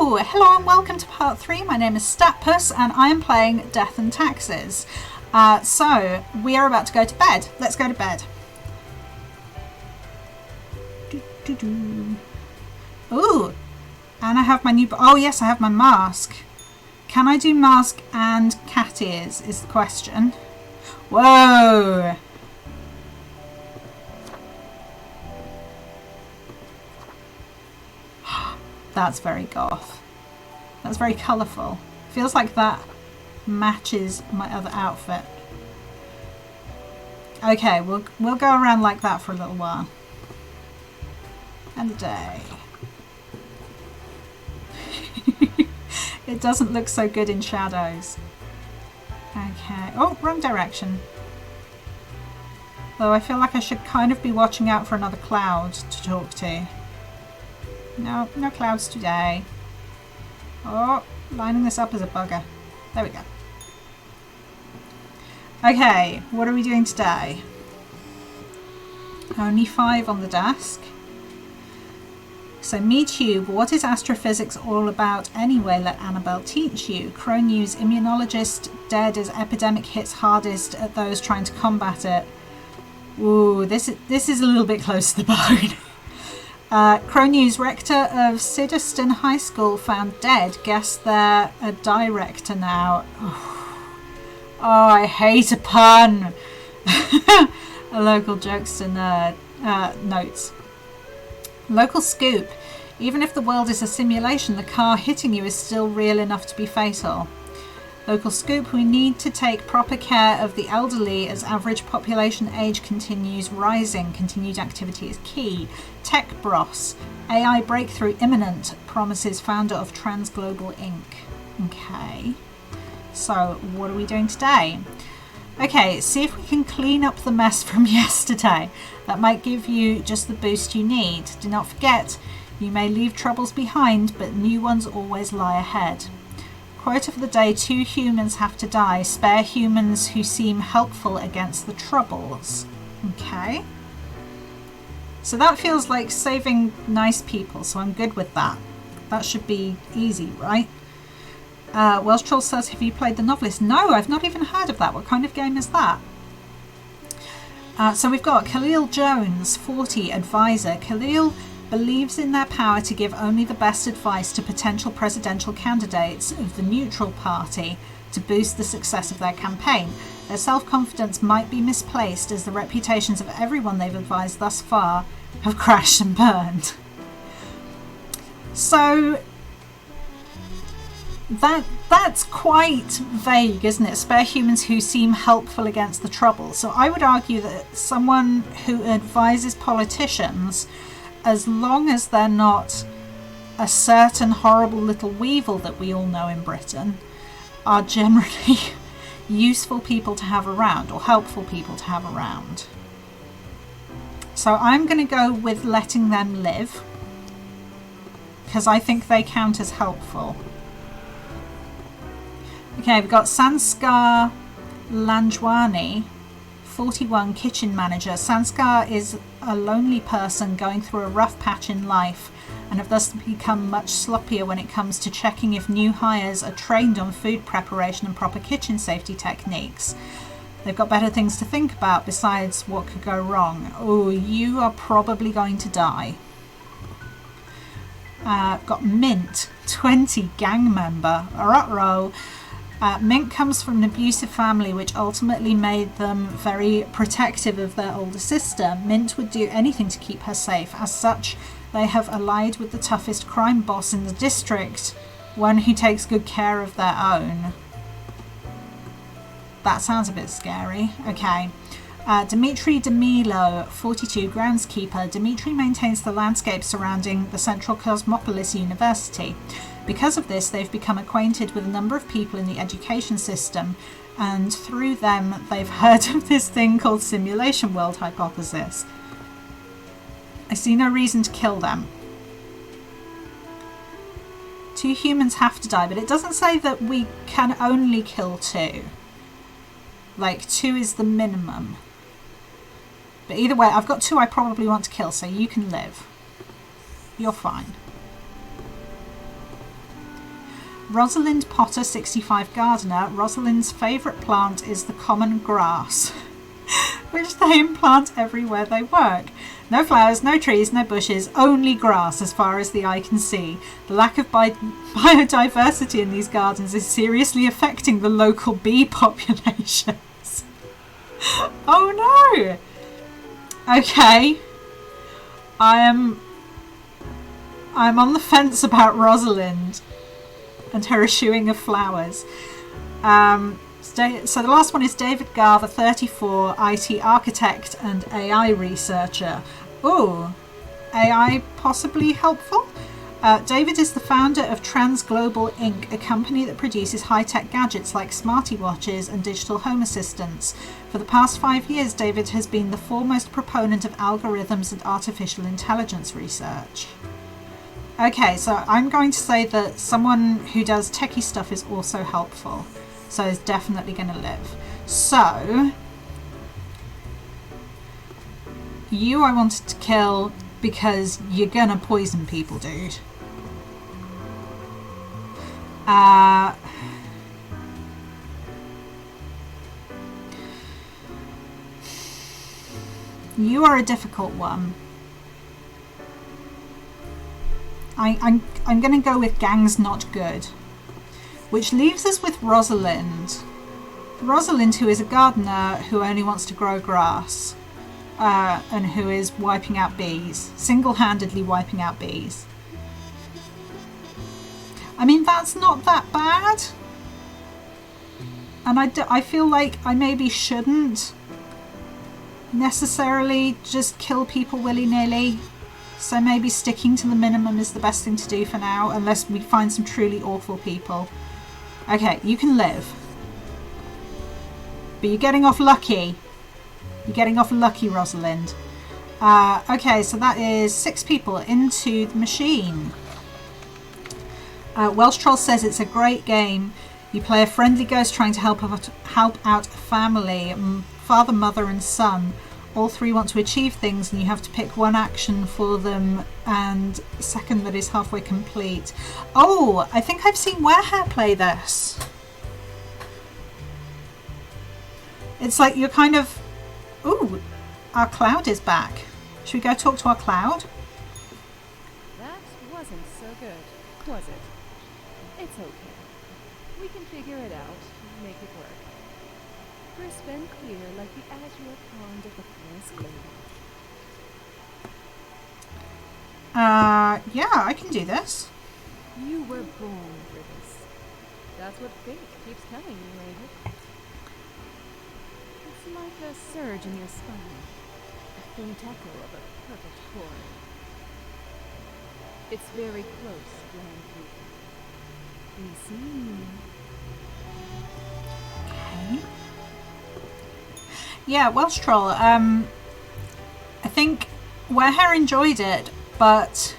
Hello and welcome to part 3. My name is Statpus and I am playing Death and Taxes. So, we are about to go to bed. Let's go to bed. Ooh, and I have my new... Oh yes, I have my mask. Can I do mask and cat ears is the question. Whoa! That's very goth. That's very colourful. Feels like that matches my other outfit. Okay, we'll go around like that for a little while. And a day. It doesn't look so good in shadows. Okay. Oh, wrong direction. Though I feel like I should kind of be watching out for another cloud to talk to. No, no clouds today. Oh, lining this up as a bugger. There we go. Okay, what are we doing today? Only 5 on the desk. So, MeTube, what is astrophysics all about anyway? Let Annabelle teach you. Crow News, immunologist dead as epidemic hits hardest at those trying to combat it. Ooh, this is a little bit close to the bone. Crow News, rector of Siddiston High School found dead. Guess they're a director now. Oh, I hate a pun. A local jokester nerd notes. Local scoop. Even if the world is a simulation, the car hitting you is still real enough to be fatal. Local scoop, we need to take proper care of the elderly as average population age continues rising. Continued activity is key. Tech Bros. AI breakthrough imminent, promises founder of Transglobal Inc. Okay. So, what are we doing today? Okay, see if we can clean up the mess from yesterday. That might give you just the boost you need. Do not forget, you may leave troubles behind, but new ones always lie ahead. Quote of the day, 2 humans have to die. Spare humans who seem helpful against the troubles. Okay. So that feels like saving nice people, so I'm good with that. That should be easy, right? Welsh Troll says, have you played The Novelist? No, I've not even heard of that. What kind of game is that? So we've got Khalil Jones, 40, advisor. Khalil believes in their power to give only the best advice to potential presidential candidates of the neutral party to boost the success of their campaign. Their self-confidence might be misplaced as the reputations of everyone they've advised thus far have crashed and burned. So that's quite vague, isn't it? Spare humans who seem helpful against the trouble. So I would argue that someone who advises politicians, as long as they're not a certain horrible little weevil that we all know in Britain, are generally useful people to have around, or helpful people to have around. So I'm going to go with letting them live, because I think they count as helpful. Okay, we've got Sanskar Lanjwani, 41, kitchen manager. Sanskar is a lonely person going through a rough patch in life and have thus become much sloppier when it comes to checking if new hires are trained on food preparation and proper kitchen safety techniques. They've got better things to think about besides what could go wrong. Oh, you are probably going to die. Got Mint, 20, gang member. Ruh-roh. Mint comes from an abusive family which ultimately made them very protective of their older sister. Mint would do anything to keep her safe. As such, they have allied with the toughest crime boss in the district, one who takes good care of their own. That sounds a bit scary. Okay. Dimitri Demilo, 42, groundskeeper. Dimitri maintains the landscape surrounding the Central Cosmopolis University. Because of this, they've become acquainted with a number of people in the education system, and through them, they've heard of this thing called simulation world hypothesis. I see no reason to kill them. 2 humans have to die, but it doesn't say that we can only kill 2. Like, 2 is the minimum. But either way, I've got 2 I probably want to kill, so you can live. You're fine. Rosalind Potter, 65 gardener. Rosalind's favourite plant is the common grass, which they implant everywhere they work. No flowers, no trees, no bushes, only grass as far as the eye can see. The lack of biodiversity in these gardens is seriously affecting the local bee populations. Oh no! Okay. I'm on the fence about Rosalind and her eschewing of flowers. So the last one is David Garver, 34, IT architect and AI researcher. Oh, AI possibly helpful? David is the founder of Transglobal Inc., a company that produces high-tech gadgets like smarty watches and digital home assistants. For the past 5 years, David has been the foremost proponent of algorithms and artificial intelligence research. Okay, so I'm going to say that someone who does techie stuff is also helpful. So is definitely going to live. So you I wanted to kill because you're going to poison people, dude. You are a difficult one. I'm going to go with gang's not good. Which leaves us with Rosalind. Rosalind, who is a gardener who only wants to grow grass, and who is wiping out bees, single-handedly wiping out bees. I mean, that's not that bad. And I feel like I maybe shouldn't necessarily just kill people willy-nilly. So maybe sticking to the minimum is the best thing to do for now, unless we find some truly awful people. Okay, you can live. But you're getting off lucky. You're getting off lucky, Rosalind. Okay, so that is 6 people into the machine. Welsh Troll says it's a great game. You play a friendly ghost trying to help out a family, father, mother and son. All 3 want to achieve things and you have to pick one action for them and second that is halfway complete. Oh, I think I've seen Warehair play this. It's like you're kind of... Ooh, our cloud is back. Should we go talk to our cloud? That wasn't so good, was it? It's okay. We can figure it out and make it work. Crisp and clear like the azure pond of the forest lady. Yeah, I can do this. You were born for this. That's what fate keeps telling you, lady. It's like a surge in your spine. A faint echo of a perfect chord. It's very close, Grand Duke. We see. Okay. Yeah, Welsh Troll. I think Warehair enjoyed it, but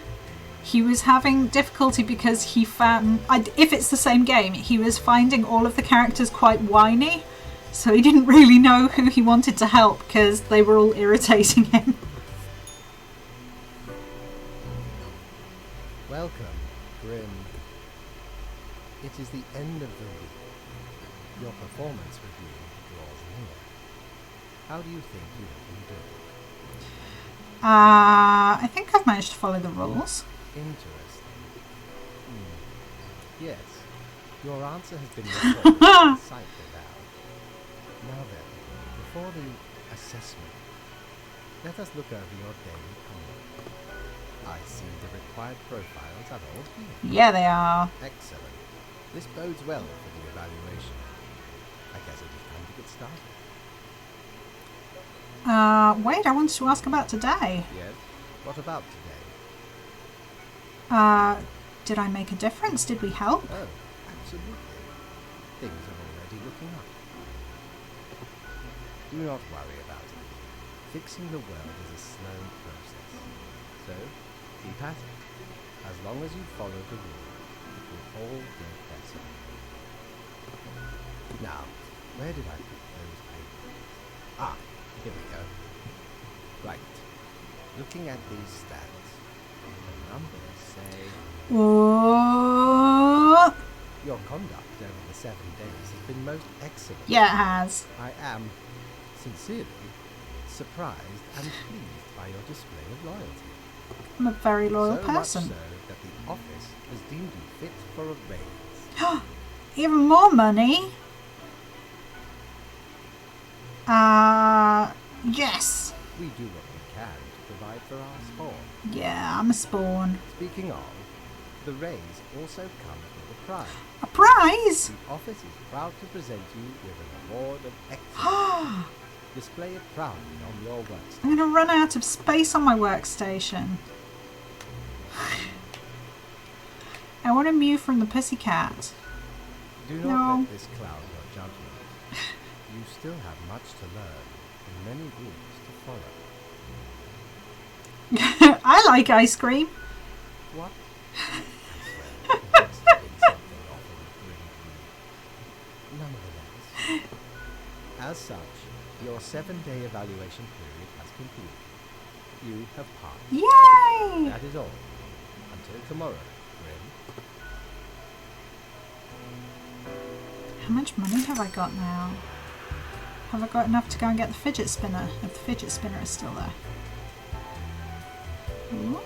he was having difficulty because he found, if it's the same game, he was finding all of the characters quite whiny, so he didn't really know who he wanted to help because they were all irritating him. Welcome, Grim. It is the end of the week. Your performance review draws near. How do you think you have been doing? I think I've managed to follow the rules. Interesting. Yes, your answer has been recorded slightly loud. Now then, before the assessment, let us look over your daily conduct. I see the required profiles are all here. Yeah, they are. Excellent. This bodes well for the evaluation. I guess it is time to get started. Wait, I wanted to ask about today. Yes? What about today? Did I make a difference? Did we help? Oh, absolutely. Things are already looking up. Do not worry about it. Fixing the world is a slow process. So, keep at it. As long as you follow the rules, it will all get better. Now, where did I put those papers? Ah, here we go. Right. Looking at these stats, the numbers say... Oh. Your conduct over the 7 days has been most excellent. Yeah, it has. I am, sincerely, surprised and pleased by your display of loyalty. I'm a very loyal so person. much so that the office has deemed you fit for a raise. Even more money? Yes. We do what we can to provide for our spawn. Yeah, I'm a spawn. Speaking of, the raise also comes with a prize. A prize? The office is proud to present you with an award of excellence. Display it proudly on your workstation. I'm going to run out of space on my workstation. I want to mew from the pussycat. Do not No. let this cloud your judgment. You still have much to learn and many rules to follow. I like ice cream. What? I swear, it must have been something awful Nonetheless, as such, your 7-day evaluation period has concluded. You have passed. Yay! That is all. Until tomorrow, Grim. How much money have I got now? Have I got enough to go and get the fidget spinner? If the fidget spinner is still there. Ooh.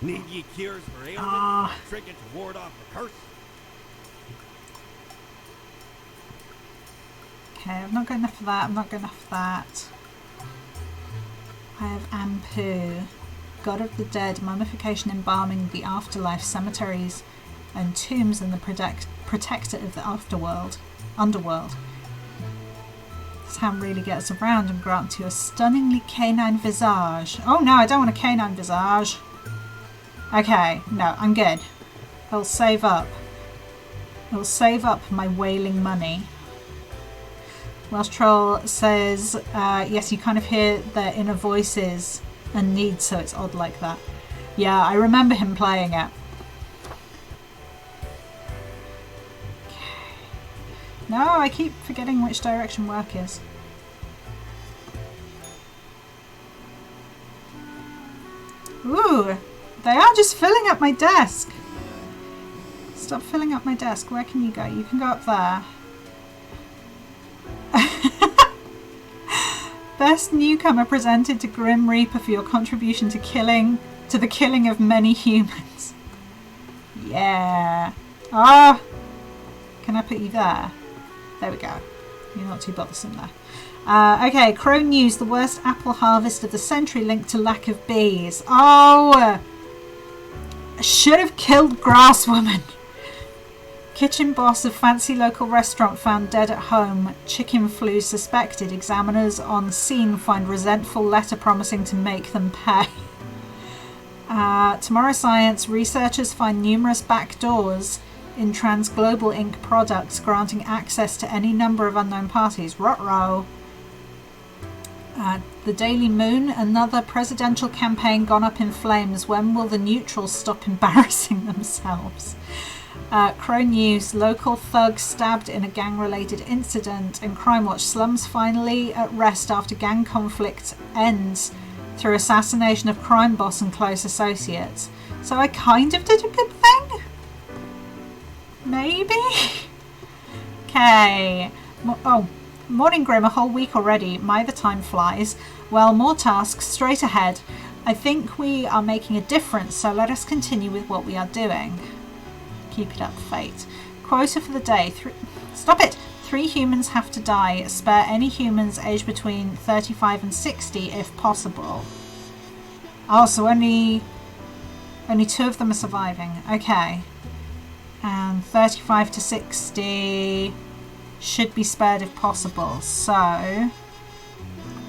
Need ye cures for ailment? Ah. Trinket to ward off the curse? Okay, I've not got enough of that. I've not got enough of that. I have Ampu, God of the Dead, mummification, embalming, the afterlife, cemeteries, and tombs, and the protector of the underworld. This hand really gets around and grants you a stunningly canine visage. Oh no, I don't want a canine visage. Okay, no, I'm good. I'll save up. I'll save up my wailing money. Welsh Troll says, yes, you kind of hear their inner voices and needs, so it's odd like that. Yeah, I remember him playing it. Okay. No, I keep forgetting which direction work is. Ooh, they are just filling up my desk. Stop filling up my desk. Where can you go? You can go up there. Best newcomer presented to Grim Reaper for your contribution to the killing of many humans. Yeah. Ah. Can I put you there? There we go. You're not too bothersome there. Okay, Crow News, the worst apple harvest of the century linked to lack of bees. Oh! I should have killed Grasswoman. Kitchen boss of fancy local restaurant found dead at home. Chicken flu suspected. Examiners on scene find resentful letter promising to make them pay. Tomorrow Science, researchers find numerous backdoors in Transglobal Inc. products granting access to any number of unknown parties. Ruh-roh. The Daily Moon, another presidential campaign gone up in flames. When will the neutrals stop embarrassing themselves? Crow News, local thug stabbed in a gang-related incident, and Crime Watch, slums finally at rest after gang conflict ends through assassination of crime boss and close associates. So I kind of did a good thing? Maybe? Okay. Oh, morning Grim, a whole week already. The time flies. Well, more tasks straight ahead. I think we are making a difference, so let us continue with what we are doing. Keep it up, fate. Quota for the day. Stop it! 3 humans have to die. Spare any humans aged between 35 and 60 if possible. Oh, so only 2 of them are surviving. Okay. And 35 to 60 should be spared if possible. So,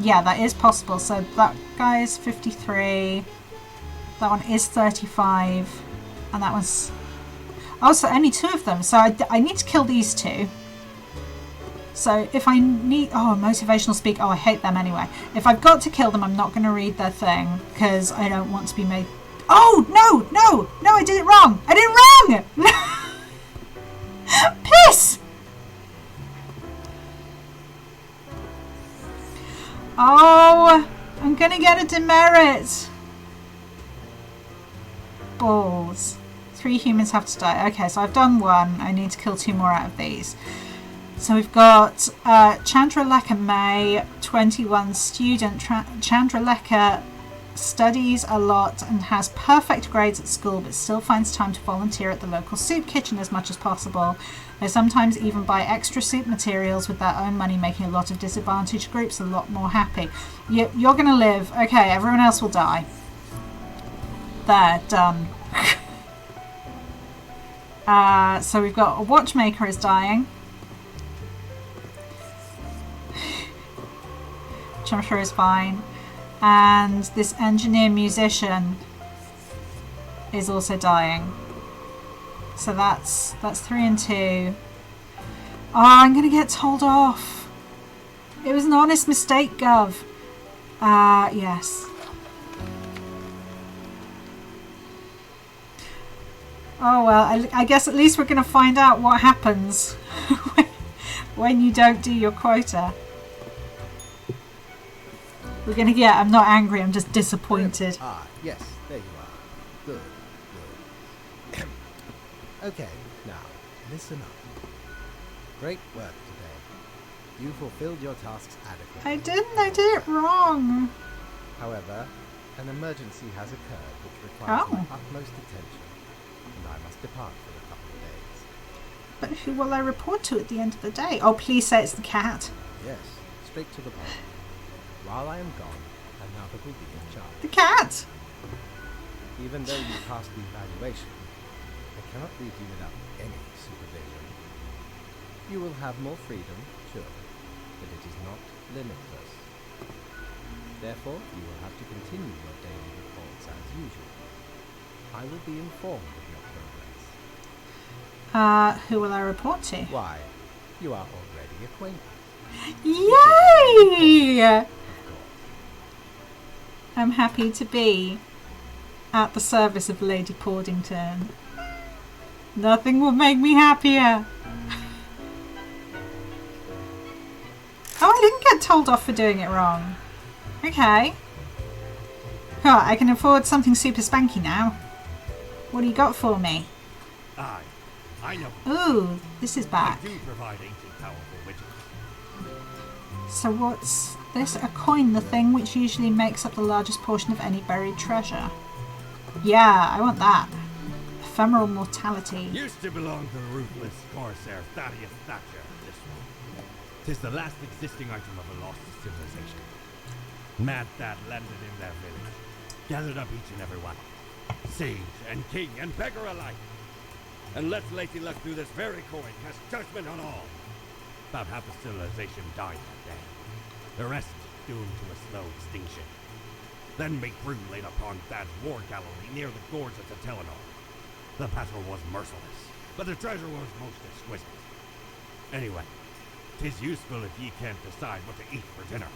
yeah, that is possible. So that guy is 53. That one is 35. And that one's... Oh, so only 2 of them. So I need to kill these 2. So if I need... Oh, motivational speak. Oh, I hate them anyway. If I've got to kill them, I'm not going to read their thing. Because I don't want to be made... Oh, no, no, no, I did it wrong. I did it wrong. Piss. Oh, I'm going to get a demerit. Balls. 3 humans have to die. Okay, so I've done 1. I need to kill 2 more out of these. So we've got Chandralekha May, 21 student. Chandralekha studies a lot and has perfect grades at school, but still finds time to volunteer at the local soup kitchen as much as possible. They sometimes even buy extra soup materials with their own money, making a lot of disadvantaged groups a lot more happy. You're going to live. Okay, everyone else will die. There, done. So we've got a watchmaker is dying, which I'm sure is fine. And this engineer musician is also dying. So that's 3 and 2. Oh, I'm gonna get told off. It was an honest mistake, Gov. Yes. Oh well, I guess at least we're gonna find out what happens when you don't do your quota. We're gonna get. I'm not angry. I'm just disappointed. Yes, there you are. Good, good. Okay, now listen up. Great work today. You fulfilled your tasks adequately. I didn't. I did it wrong. However, an emergency has occurred which requires my Oh. utmost attention, and I must depart for a couple of days. But who will I report to at the end of the day? Oh, please say it's the cat. Yes, straight to the point. While I am gone, another will be in charge. The cat. Even though you passed the evaluation, I cannot leave you without any supervision. You will have more freedom, sure, but it is not limitless. Therefore, you will have to continue your daily reports as usual. I will be informed of your progress. Who will I report to? Why, you are already acquainted. Yay! Of course. I'm happy to be at the service of Lady Pordington. Nothing will make me happier. Oh, I didn't get told off for doing it wrong. Okay. Oh, I can afford something super spanky now. What do you got for me? Aye, I know. Ooh, this is I back. do provide ancient powerful witches. So what's this? A coin, the thing which usually makes up the largest portion of any buried treasure. Yeah, I want that. Ephemeral mortality. Used to belong to the ruthless corsair Thaddeus Thatcher, this one. 'Tis the last existing item of a lost civilization. Mad Thad landed in their village, gathered up each and every one. Sage and king and beggar alike. And lets Lady Luck through this very coin cast judgment on all. About half the civilization died that day. The rest doomed to a slow extinction. Then Macbrew laid upon Thad's war gallery near the gorge of the Telenor. The battle was merciless, but the treasure was most exquisite. Anyway, 'tis useful if ye can't decide what to eat for dinner.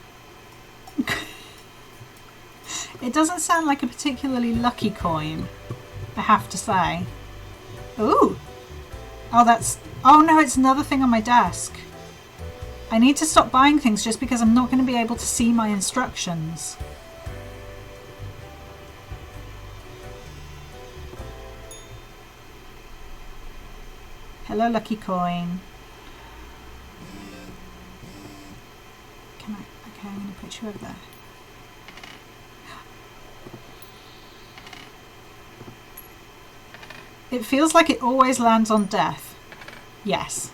It doesn't sound like a particularly lucky coin, I have to say. Ooh! Oh, that's... Oh no, it's another thing on my desk. I need to stop buying things just because I'm not going to be able to see my instructions. Hello, lucky coin. Can I... Okay, I'm going to put you over there. It feels like it always lands on death. Yes.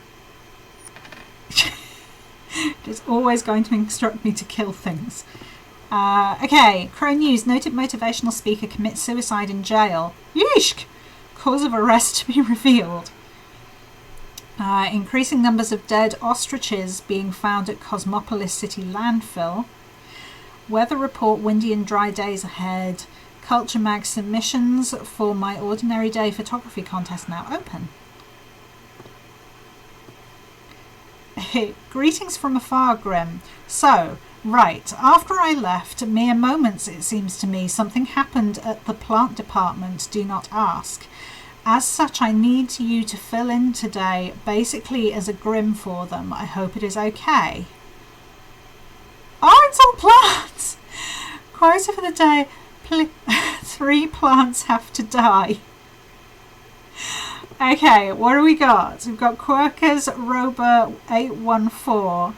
It's always going to instruct me to kill things. Okay, Crow News. Noted motivational speaker commits suicide in jail. Yeesh! Cause of arrest to be revealed. Increasing numbers of dead ostriches being found at Cosmopolis City landfill. Weather report, windy and dry days ahead. Culture Mag submissions for my Ordinary Day photography contest now open. Greetings from afar, Grim. So, right, after I left, mere moments it seems to me, something happened at the plant department, do not ask. As such, I need you to fill in today, basically as a Grim for them. I hope it is okay. Oh, it's all plants! Quota for the day. 3 plants have to die. Okay, what do we got? We've got Quercus Rober 814.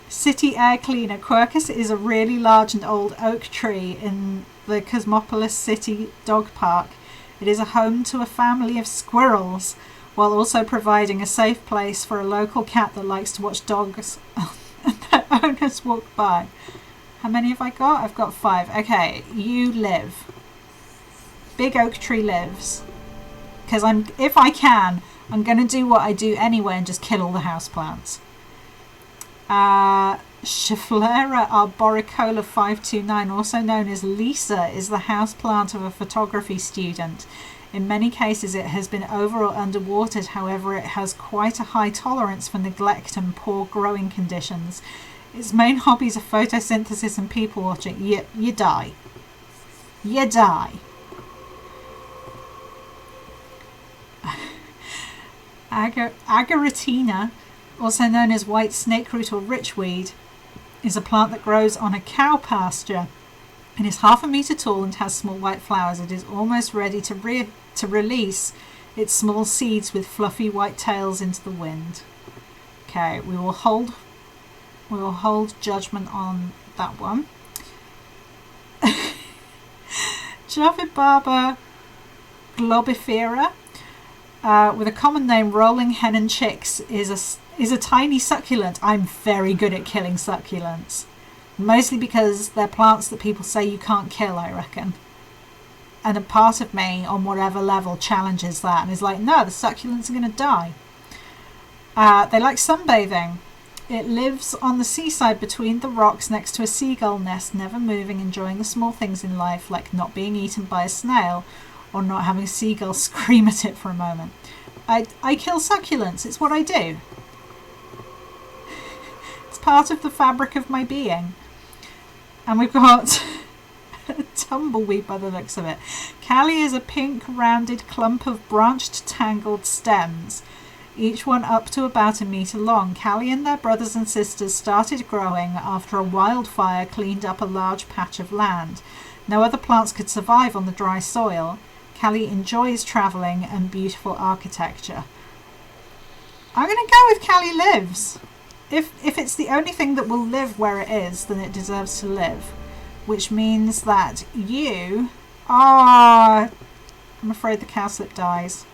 City Air Cleaner. Quercus is a really large and old oak tree in the Cosmopolis City Dog Park. It is a home to a family of squirrels, while also providing a safe place for a local cat that likes to watch dogs and their owners walk by. How many have I got? I've got 5. Okay, you live. Big oak tree lives. Because if I can, I'm going to do what I do anyway and just kill all the houseplants. Schefflera arboricola 529, also known as Lisa, is the houseplant of a photography student. In many cases it has been over or underwatered, however it has quite a high tolerance for neglect and poor growing conditions. Its main hobbies are photosynthesis and people watching. You die. You die. Agaritina, also known as white snakeroot or richweed, is a plant that grows on a cow pasture. It is 1/2 meter tall and has small white flowers. It is almost ready to release its small seeds with fluffy white tails into the wind. Okay, we will hold judgment on that one. Javibaba globifera, with a common name rolling hen and chicks, is a tiny succulent. I'm very good at killing succulents. Mostly because they're plants that people say you can't kill, I reckon. And a part of me, on whatever level, challenges that and is like, no, the succulents are going to die. They like sunbathing. It lives on the seaside between the rocks next to a seagull nest, never moving, enjoying the small things in life, like not being eaten by a snail or not having a seagull scream at it for a moment. I kill succulents. It's what I do. It's part of the fabric of my being. And we've got a tumbleweed by the looks of it. Callie is a pink rounded clump of branched tangled stems, each one up to about 1 meter long. Callie and their brothers and sisters started growing after a wildfire cleaned up a large patch of land. No other plants could survive on the dry soil. Callie enjoys travelling and beautiful architecture. I'm going to go with Callie lives. If it's the only thing that will live where it is, then it deserves to live. Which means that you are... I'm afraid the cowslip dies.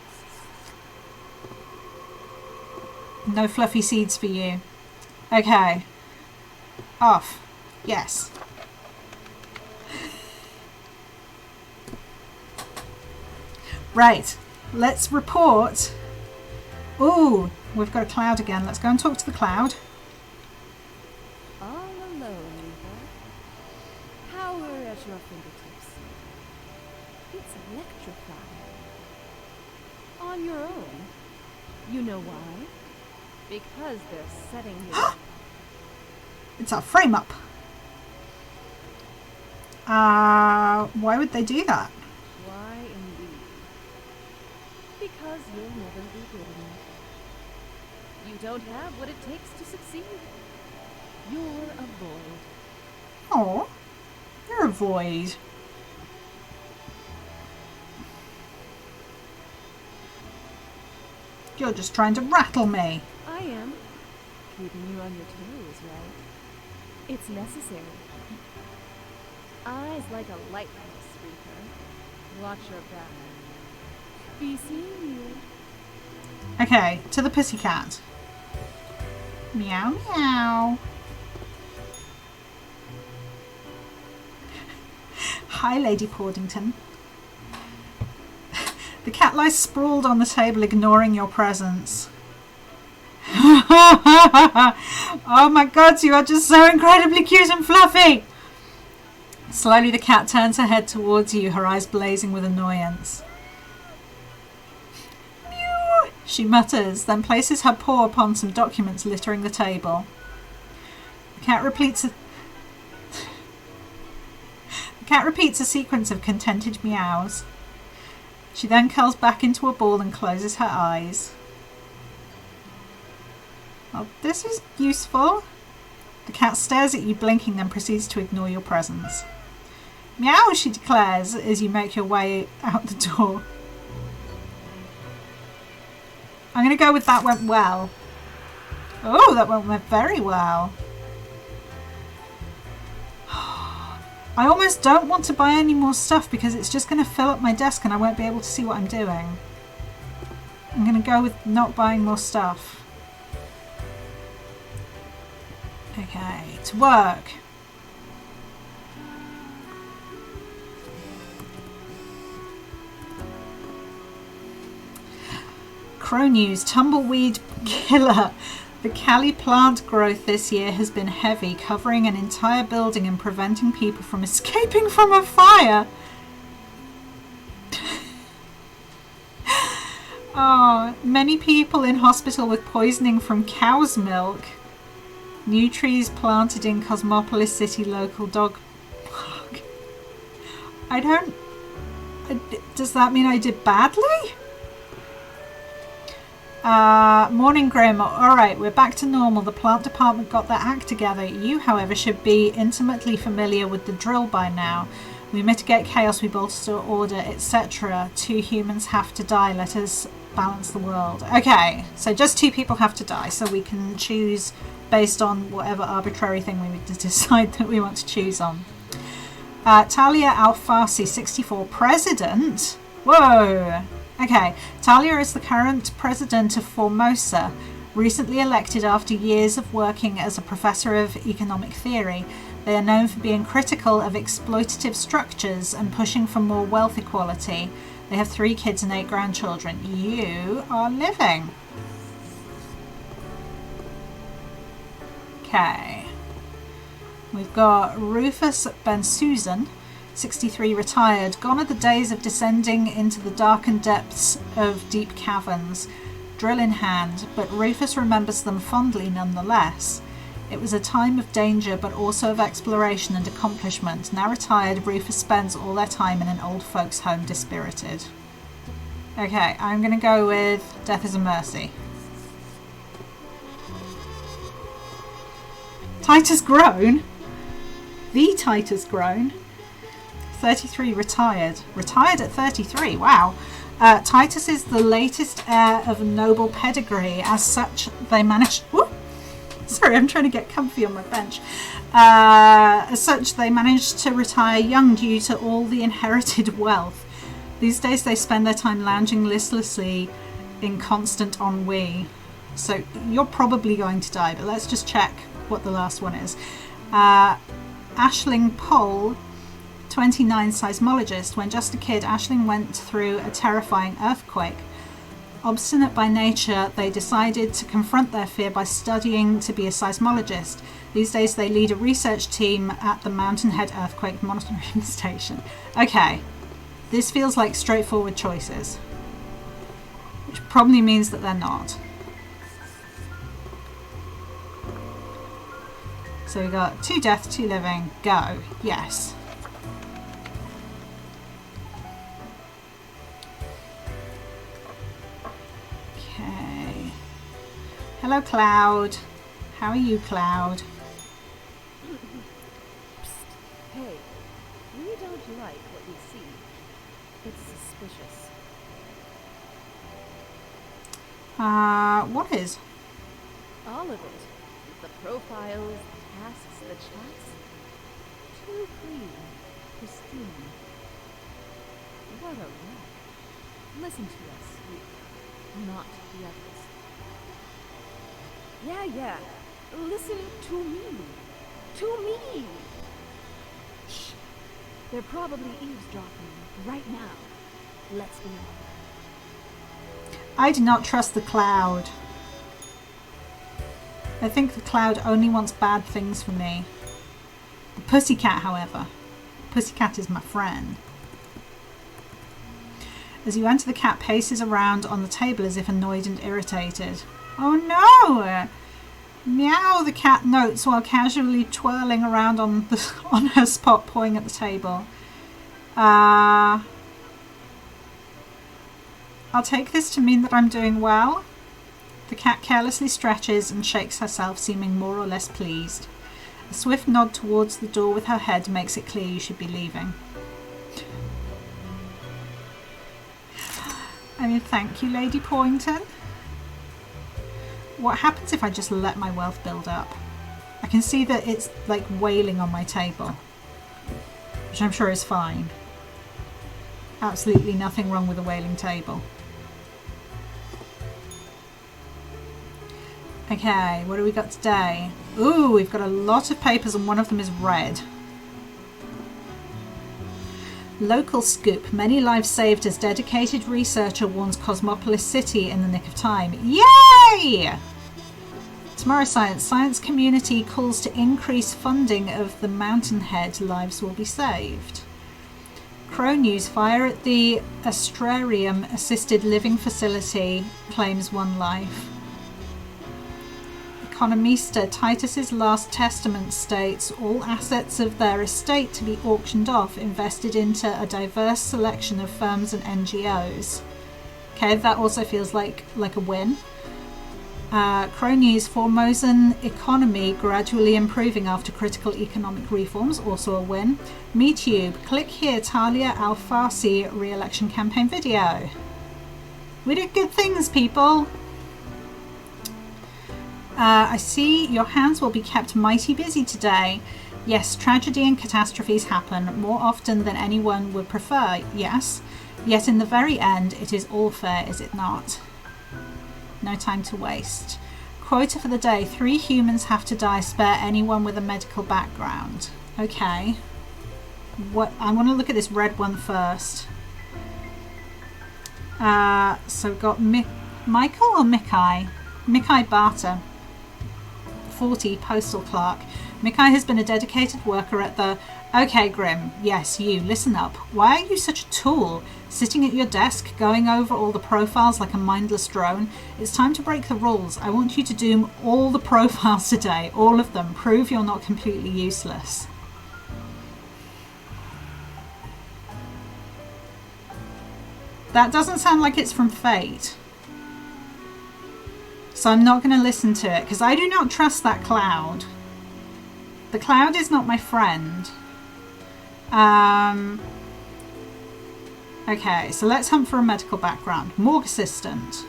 No fluffy seeds for you. Okay. Off. Yes. Right. Let's report. Ooh, we've got a cloud again. Let's go and talk to the cloud. All alone, Eva. Power at your fingertips. It's electrifying. On your own. You know why? Because they're setting you up. It's our frame up. Why would they do that? Why indeed? Because you'll never be good enough. You don't have what it takes to succeed. You're a void. Oh, you're a void. You're just trying to rattle me. I am. Keeping you on your toes, right? It's necessary. Eyes like a lighthouse, Reaper. Watch your back. Be seen you. Okay, to the pussycat. Meow meow. Hi, Lady Pordington. The cat lies sprawled on the table, ignoring your presence. Oh my god, you are just so incredibly cute and fluffy! Slowly the cat turns her head towards you, her eyes blazing with annoyance. Mew, she mutters, then places her paw upon some documents littering the table. The cat repeats a sequence of contented meows. She then curls back into a ball and closes her eyes. Well, this is useful. The cat stares at you, blinking, then proceeds to ignore your presence. Meow, she declares as you make your way out the door. I'm going to go with that went well. Oh, that went very well. I almost don't want to buy any more stuff because it's just going to fill up my desk and I won't be able to see what I'm doing. I'm going to go with not buying more stuff. Okay, to work. Crow News, tumbleweed killer. The Cali plant growth this year has been heavy, covering an entire building and preventing people from escaping from a fire. Oh, many people in hospital with poisoning from cow's milk. New trees planted in Cosmopolis City local dog park. Does that mean I did badly? Morning Grim. Alright, we're back to normal. The plant department got their act together. You, however, should be intimately familiar with the drill by now. We mitigate chaos, we bolster order, etc. 2 humans have to die. Let us balance the world. Okay, so just 2 people have to die, so we can choose based on whatever arbitrary thing we decide that we want to choose on. Talia Al-Farsi, 64, President. Whoa! Okay, Talia is the current president of Formosa, recently elected after years of working as a professor of economic theory. They are known for being critical of exploitative structures and pushing for more wealth equality. They have 3 kids and 8 grandchildren. You are living. Okay. We've got Rufus Bensusan, 63, retired. Gone are the days of descending into the darkened depths of deep caverns, drill in hand, but Rufus remembers them fondly nonetheless. It was a time of danger, but also of exploration and accomplishment. Now retired, Rufus spends all their time in an old folks' home, dispirited. Okay, I'm going to go with Death is a Mercy. Titus Grown? The Titus Grown? 33, retired. Retired at 33, wow. Titus is the latest heir of noble pedigree. As such, they managed... Whoop! Sorry, I'm trying to get comfy on my bench. As such, they managed to retire young due to all the inherited wealth. These days, they spend their time lounging listlessly in constant ennui. So, you're probably going to die, but let's just check what the last one is. Aisling Pole, 29, seismologist. When just a kid, Aisling went through a terrifying earthquake. Obstinate by nature, they decided to confront their fear by studying to be a seismologist. These days they lead a research team at the Mountainhead Earthquake Monitoring Station. Okay, this feels like straightforward choices, which probably means that they're not. So we got 2 death, 2 living, go. Yes. Hello, Cloud. How are you, Cloud? Psst. Hey, we don't like what we see. It's suspicious. What is? All of it. The profiles, the tasks, the chats. Too clean. Pristine. What a wreck. Listen to us, you. Not the others. Yeah. Listen to me. To me. Shh. They're probably eavesdropping right now. Let's be honest. I do not trust the Cloud. I think the Cloud only wants bad things for me. The Pussycat, however. Pussycat is my friend. As you enter, the cat paces around on the table as if annoyed and irritated. Oh no! Meow, the cat notes while casually twirling around on her spot, pawing at the table. I'll take this to mean that I'm doing well. The cat carelessly stretches and shakes herself, seeming more or less pleased. A swift nod towards the door with her head makes it clear you should be leaving. I mean, thank you, Lady Poynton. what happens if I just let my wealth build up? I can see that it's like wailing on my table, which I'm sure is fine. Absolutely nothing wrong with a wailing table. Okay, what do we got today? Ooh, we've got a lot of papers and one of them is red. Local scoop. Many lives saved as dedicated researcher warns Cosmopolis City in the nick of time. Yay! Tomorrow Science. Science community calls to increase funding of the Mountainhead. Lives will be saved. Crow News. Fire at the Astrarium assisted living facility claims 1 life. Economista. Titus's last testament states all assets of their estate to be auctioned off, invested into a diverse selection of firms and NGOs. Okay, that also feels like a win. Crow News. Formosan economy gradually improving after critical economic reforms, also a win. MeTube. Click here, Talia Al-Farsi re-election campaign video. We did good things, people. I see your hands will be kept mighty busy today. Yes, tragedy and catastrophes happen more often than anyone would prefer, yes. Yet in the very end, it is all fair, is it not? No time to waste. Quota for the day. 3 humans have to die. Spare anyone with a medical background. Okay. I want to look at this red one first. So we've got Michael or Mikai? Mikai Barter. 40, postal clerk. Mikai has been a dedicated worker at the... Okay, Grim. Yes, you. Listen up. Why are you such a tool? Sitting at your desk, going over all the profiles like a mindless drone? It's time to break the rules. I want you to doom all the profiles today. All of them. Prove you're not completely useless. That doesn't sound like it's from Fate. So I'm not going to listen to it because I do not trust that cloud. The cloud is not my friend. Okay, so let's hunt for a medical background. Morgue assistant.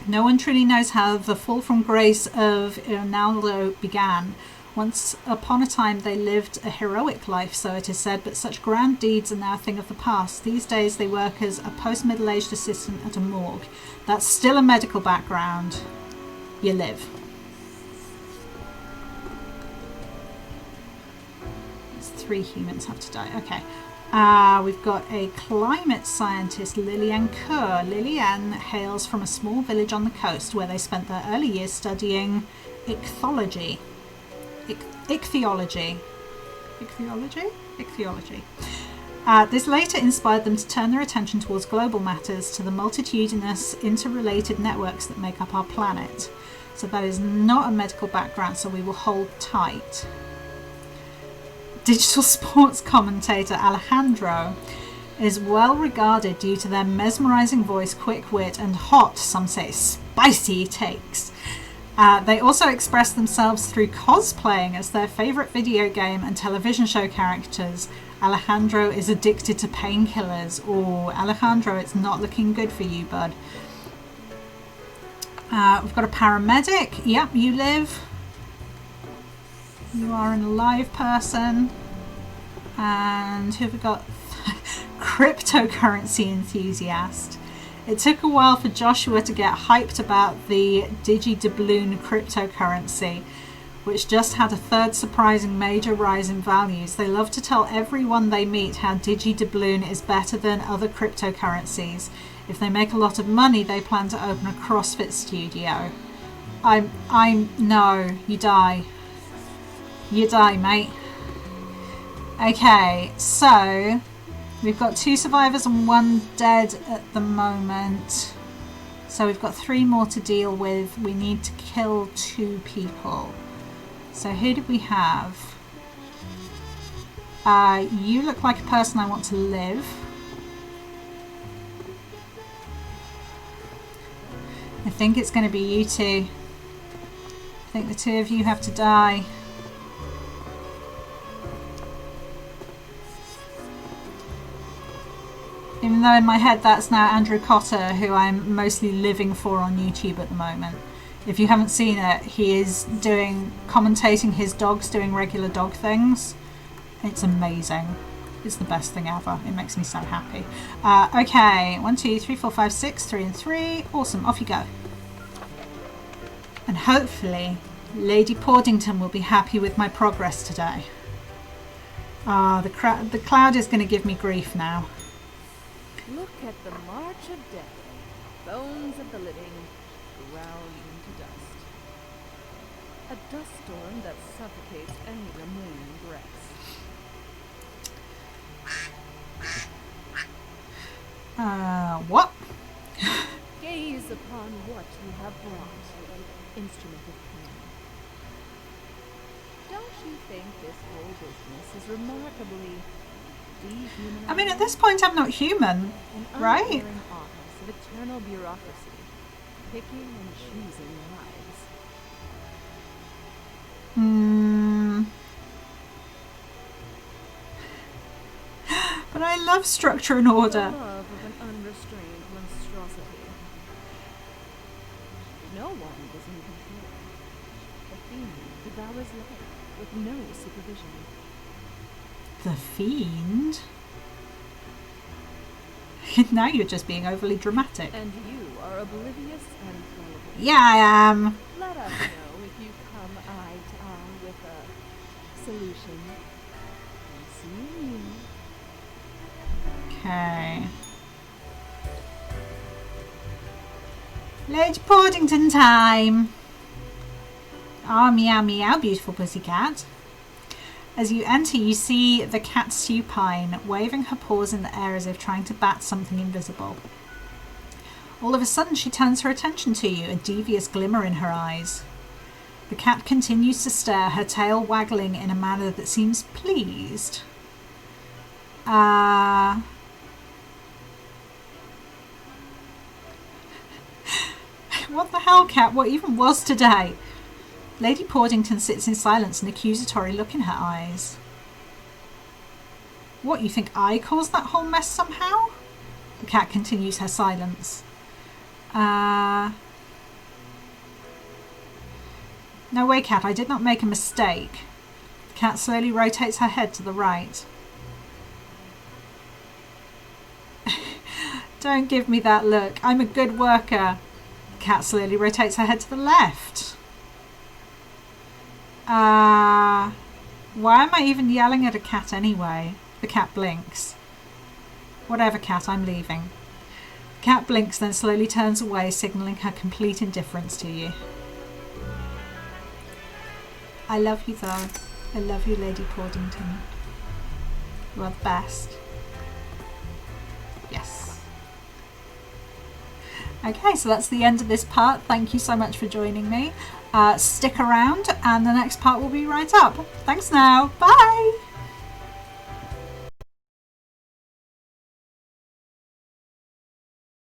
No one truly knows how the fall from grace of Ronaldo began. Once upon a time they lived a heroic life, so it is said, but such grand deeds are now a thing of the past. These days they work as a post-middle-aged assistant at a morgue. That's still a medical background. You live. It's 3 humans have to die. Okay. We've got a climate scientist, Lillian Kerr. Lillian hails from a small village on the coast where they spent their early years studying ichthyology. Ichthyology. This later inspired them to turn their attention towards global matters, to the multitudinous interrelated networks that make up our planet. So that is not a medical background, so we will hold tight. Digital sports commentator Alejandro is well regarded due to their mesmerizing voice, quick wit, and hot, some say spicy takes. They also express themselves through cosplaying as their favourite video game and television show characters. Alejandro is addicted to painkillers. Oh, Alejandro, it's not looking good for you, bud. We've got a paramedic. Yep, you live. You are an alive person. And who have we got? Cryptocurrency enthusiast. It took a while for Joshua to get hyped about the DigiDoubloon cryptocurrency, which just had a 3rd surprising major rise in values. They love to tell everyone they meet how DigiDoubloon is better than other cryptocurrencies. If they make a lot of money, they plan to open a CrossFit studio. No, you die. You die, mate. Okay, so we've got 2 survivors and 1 dead at the moment. So we've got 3 more to deal with. We need to kill 2 people. So who do we have? You look like a person I want to live. I think it's going to be you 2. I think the 2 of you have to die. Even though in my head that's now Andrew Cotter, who I'm mostly living for on YouTube at the moment. If you haven't seen it, he is commentating his dogs doing regular dog things. It's amazing. It's the best thing ever. It makes me so happy. Okay, 1, 2, 3, 4, 5, 6, 3 and 3. Awesome, off you go. And hopefully Lady Pordington will be happy with my progress today. The cloud is going to give me grief now. Look at the march of death. Bones of the living ground into dust. A dust storm that suffocates any remaining breaths. What? Gaze upon what you have brought, instrument of pain. Don't you think this whole business is remarkably dehumanizing? I mean, at this point I'm not human, An right? uncaring office of eternal bureaucracy, picking and choosing lives. But I love structure and The order. love of an unrestrained monstrosity. No one was in control. The fiend devours life with no supervision. The fiend? Now you're just being overly dramatic. And you are oblivious and gullible. Yeah, I am. Let us know if you come eye to eye with a solution. And see you. Okay. Lady Pordington time. Ah, meow meow, beautiful pussycat. As you enter, you see the cat supine, waving her paws in the air as if trying to bat something invisible. All of a sudden, she turns her attention to you, a devious glimmer in her eyes. The cat continues to stare, her tail waggling in a manner that seems pleased. What the hell, cat? What even was today? Lady Pordington sits in silence, an accusatory look in her eyes. What, you think I caused that whole mess somehow? The cat continues her silence. No way, cat, I did not make a mistake. The cat slowly rotates her head to the right. Don't give me that look. I'm a good worker. The cat slowly rotates her head to the left. Why am I even yelling at a cat anyway? The cat blinks. Whatever, cat, I'm leaving. The cat blinks, then slowly turns away, signalling her complete indifference to you. I love you, though. I love you, Lady Pordington. You are the best. Yes. Okay, so that's the end of this part. Thank you so much for joining me. Stick around and the next part will be right up. Thanks now. Bye!